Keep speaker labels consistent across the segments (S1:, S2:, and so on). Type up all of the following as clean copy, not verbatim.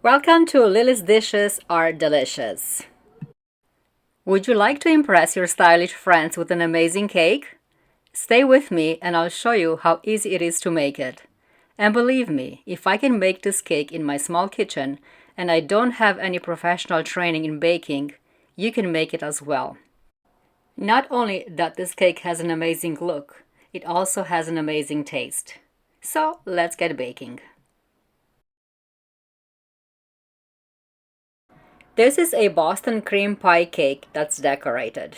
S1: Welcome to Lily's Dishes Are Delicious. Would you like to impress your stylish friends with an amazing cake? Stay with me and I'll show you how easy it is to make it. And believe me, if I can make this cake in my small kitchen and I don't have any professional training in baking, you can make it as well. Not only that this cake has an amazing look, it also has an amazing taste. So let's get baking. This is a Boston cream pie cake that's decorated.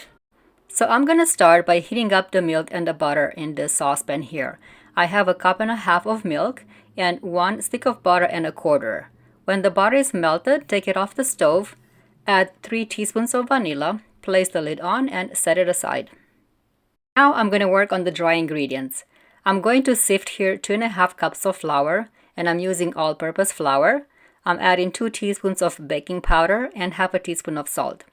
S1: So I'm gonna start by heating up the milk and the butter in this saucepan here. I have a cup and a half of milk and 1 stick of butter and a quarter. When the butter is melted, take it off the stove, add 3 teaspoons of vanilla, place the lid on and set it aside. Now I'm gonna work on the dry ingredients. I'm going to sift here 2.5 cups of flour and I'm using all-purpose flour. I'm adding 2 teaspoons of baking powder and half a teaspoon of salt.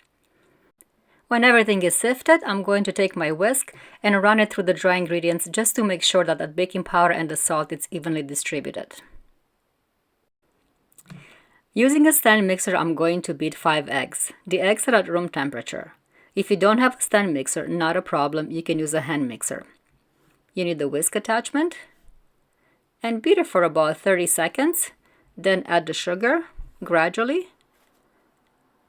S1: When everything is sifted, I'm going to take my whisk and run it through the dry ingredients just to make sure that the baking powder and the salt is evenly distributed. Using a stand mixer, I'm going to beat 5 eggs. The eggs are at room temperature. If you don't have a stand mixer, not a problem, you can use a hand mixer. You need the whisk attachment and beat it for about 30 seconds. Then add the sugar gradually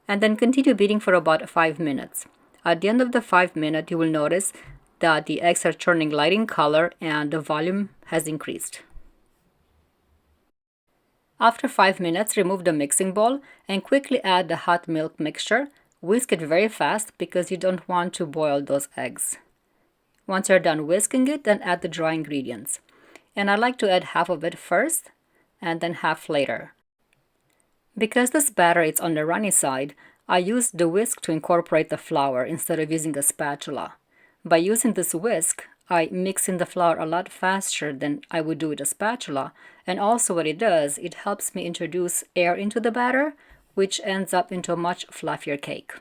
S1: and then continue beating for about 5 minutes. At the end of the 5 minutes, you will notice that the eggs are turning light in color and the volume has increased. After 5 minutes, remove the mixing bowl and quickly add the hot milk mixture. Whisk it very fast because you don't want to boil those eggs. Once you're done whisking it, then add the dry ingredients. And I like to add half of it first and then half later. Because this batter is on the runny side, I used the whisk to incorporate the flour instead of using a spatula. By using this whisk, I mix in the flour a lot faster than I would do with a spatula, and also what it does, it helps me introduce air into the batter, which ends up into a much fluffier cake.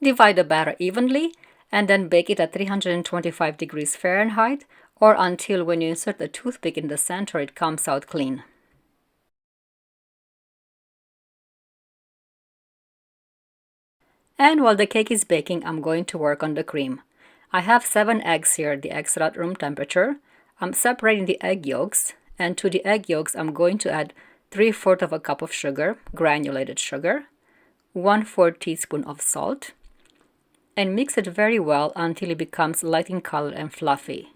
S1: Divide the batter evenly and then bake it at 325 degrees Fahrenheit or until when you insert the toothpick in the center it comes out clean. And while the cake is baking, I'm going to work on the cream. I have 7 eggs here, the eggs are at room temperature. I'm separating the egg yolks, and to the egg yolks I'm going to add 3/4 of a cup of sugar, granulated sugar, 1/4 teaspoon of salt, and mix it very well until it becomes light in color and fluffy.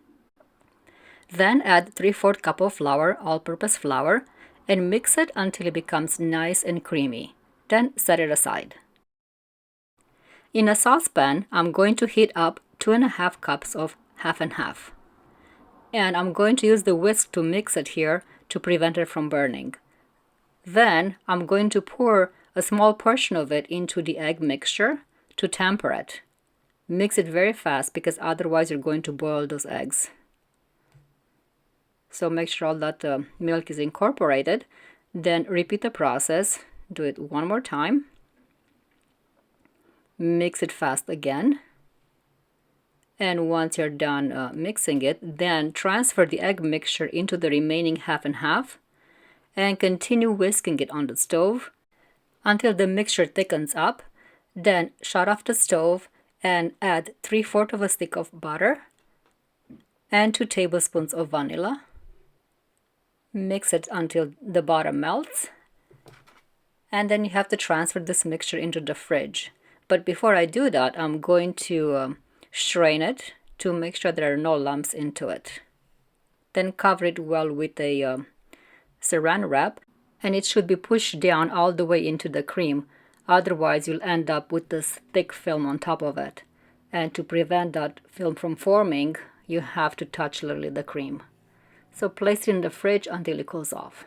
S1: Then add 3/4 cup of flour, all-purpose flour, and mix it until it becomes nice and creamy. Then set it aside. In a saucepan, I'm going to heat up 2.5 cups of half and half. And I'm going to use the whisk to mix it here to prevent it from burning. Then I'm going to pour a small portion of it into the egg mixture to temper it. Mix it very fast because otherwise you're going to boil those eggs. So make sure all that milk is incorporated. Then repeat the process. Do it one more time. Mix it fast again. And once you're done mixing it, then transfer the egg mixture into the remaining half and half and continue whisking it on the stove until the mixture thickens up. Then shut off the stove and add 3/4 of a stick of butter and 2 tablespoons of vanilla. Mix it until the butter melts, and then you have to transfer this mixture into the fridge. But before I do that, I'm going to strain it to make sure there are no lumps into it. Then cover it well with a saran wrap, and it should be pushed down all the way into the cream. Otherwise, you'll end up with this thick film on top of it. And to prevent that film from forming, you have to touch lightly the cream. So place it in the fridge until it cools off.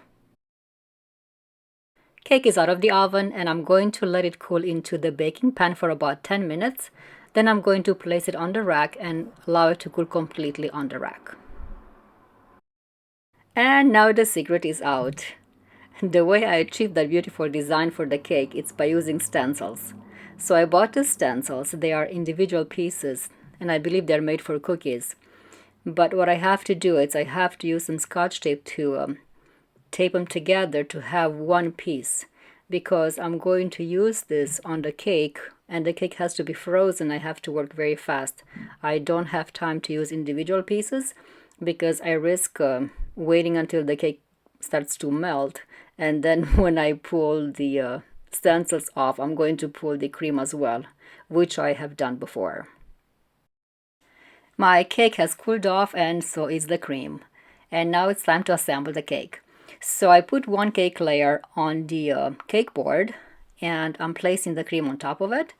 S1: Cake is out of the oven and I'm going to let it cool into the baking pan for about 10 minutes. Then I'm going to place it on the rack and allow it to cool completely on the rack. And now the secret is out. The way I achieved that beautiful design for the cake is by using stencils. So I bought the stencils. They are individual pieces and I believe they're made for cookies. But what I have to do is I have to use some scotch tape to tape them together to have one piece, because I'm going to use this on the cake, and the cake has to be frozen. I have to work very fast. I don't have time to use individual pieces because I risk waiting until the cake starts to melt, and then when I pull the stencils off, I'm going to pull the cream as well, which I have done before. My cake has cooled off, and so is the cream. And now it's time to assemble the cake. So I put one cake layer on the cake board, and I'm placing the cream on top of it.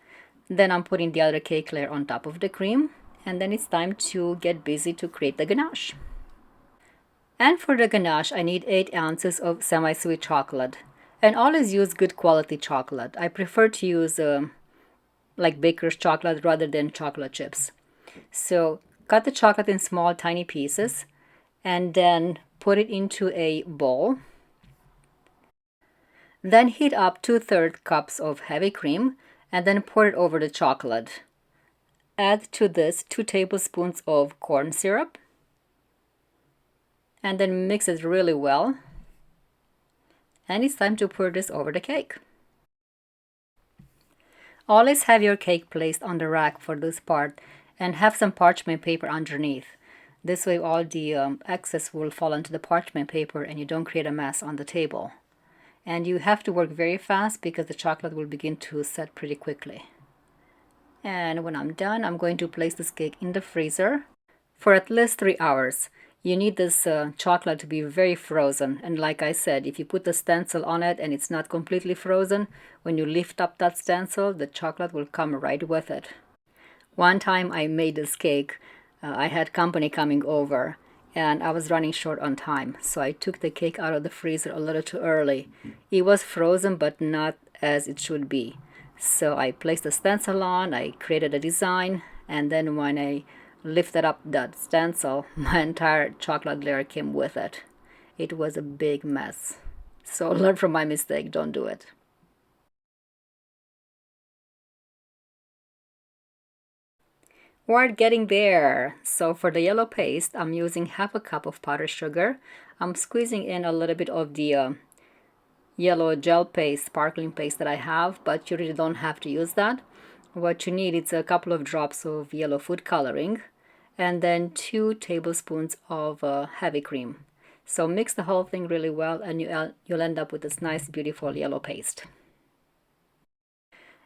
S1: Then I'm putting the other cake layer on top of the cream, and then it's time to get busy to create the ganache. And for the ganache, I need 8 ounces of semi-sweet chocolate. And always use good quality chocolate. I prefer to use like baker's chocolate rather than chocolate chips. So cut the chocolate in small tiny pieces and then put it into a bowl. Then heat up 2/3 cups of heavy cream and then pour it over the chocolate. Add to this 2 tablespoons of corn syrup and then mix it really well. And it's time to pour this over the cake. Always have your cake placed on the rack for this part and have some parchment paper underneath. This way all the excess will fall onto the parchment paper and you don't create a mess on the table. And you have to work very fast because the chocolate will begin to set pretty quickly. And when I'm done, I'm going to place this cake in the freezer for at least 3 hours. You need this chocolate to be very frozen, and like I said, if you put the stencil on it and it's not completely frozen, when you lift up that stencil, the chocolate will come right with it. One time I made this cake, I had company coming over and I was running short on time, so I took the cake out of the freezer a little too early. It was frozen but not as it should be. So I placed the stencil on, I created a design, and then when I lifted up that stencil, my entire chocolate layer came with it. It was a big mess. So learn from my mistake, don't do it. We're getting there. So for the yellow paste, I'm using 1/2 cup of powdered sugar. I'm squeezing in a little bit of the yellow gel paste, sparkling paste that I have, but you really don't have to use that. What you need is a couple of drops of yellow food coloring and then 2 tablespoons of heavy cream. So mix the whole thing really well and you'll end up with this nice beautiful yellow paste.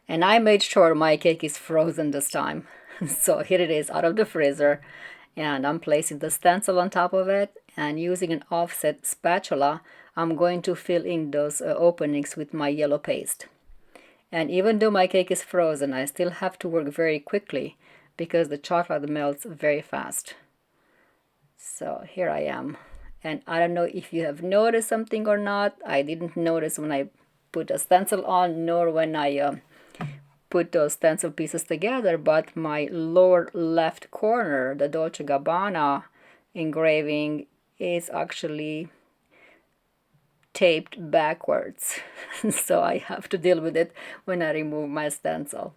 S1: And I made sure my cake is frozen this time. So here it is out of the freezer, and I'm placing the stencil on top of it, and using an offset spatula I'm going to fill in those openings with my yellow paste. And even though my cake is frozen, I still have to work very quickly because the chocolate melts very fast. So here I am, and I don't know if you have noticed something or not. I didn't notice when I put a stencil on, nor when I put those stencil pieces together, but my lower left corner, the Dolce & Gabbana engraving, is actually taped backwards. So I have to deal with it when I remove my stencil.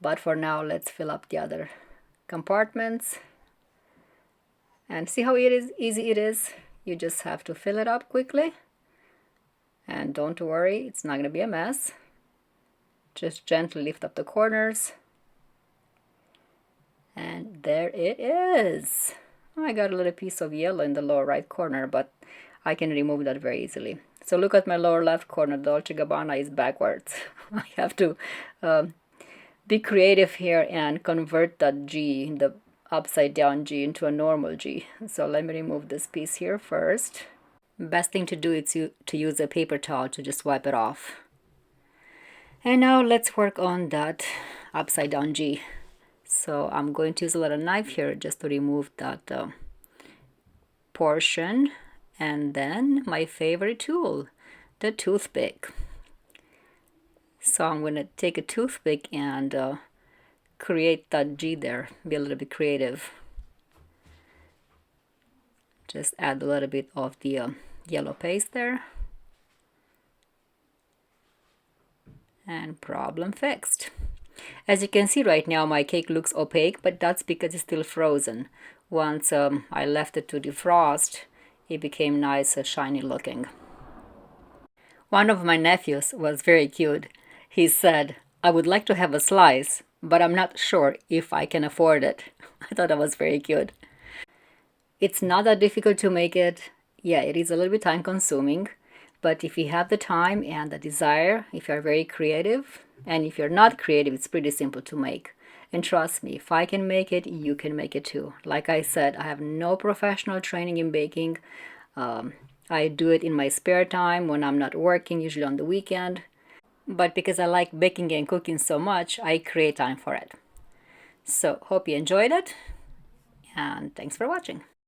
S1: But for now, let's fill up the other compartments. And see how easy it is? You just have to fill it up quickly. And don't worry, it's not going to be a mess. Just gently lift up the corners. And there it is. I got a little piece of yellow in the lower right corner, but I can remove that very easily. So look at my lower left corner, Dolce & Gabbana is backwards. I have to be creative here and convert that G, the upside down G, into a normal G. So let me remove this piece here first. Best thing to do is to use a paper towel to just wipe it off. And now let's work on that upside down G. So I'm going to use a little knife here just to remove that portion. And then my favorite tool, the toothpick. So I'm going to take a toothpick and create that G there, be a little bit creative. Just add a little bit of the yellow paste there. And problem fixed. As you can see right now, my cake looks opaque, but that's because it's still frozen. Once I left it to defrost, it became nice, shiny looking. One of my nephews was very cute. He said, "I would like to have a slice, but I'm not sure if I can afford it." I thought that was very cute. It's not that difficult to make it. Yeah, it is a little bit time consuming, but if you have the time and the desire, if you're very creative, and if you're not creative, it's pretty simple to make. And trust me, if I can make it, you can make it too. Like I said, I have no professional training in baking. I do it in my spare time when I'm not working, usually on the weekend. But because I like baking and cooking so much, I create time for it. So, hope you enjoyed it, and thanks for watching.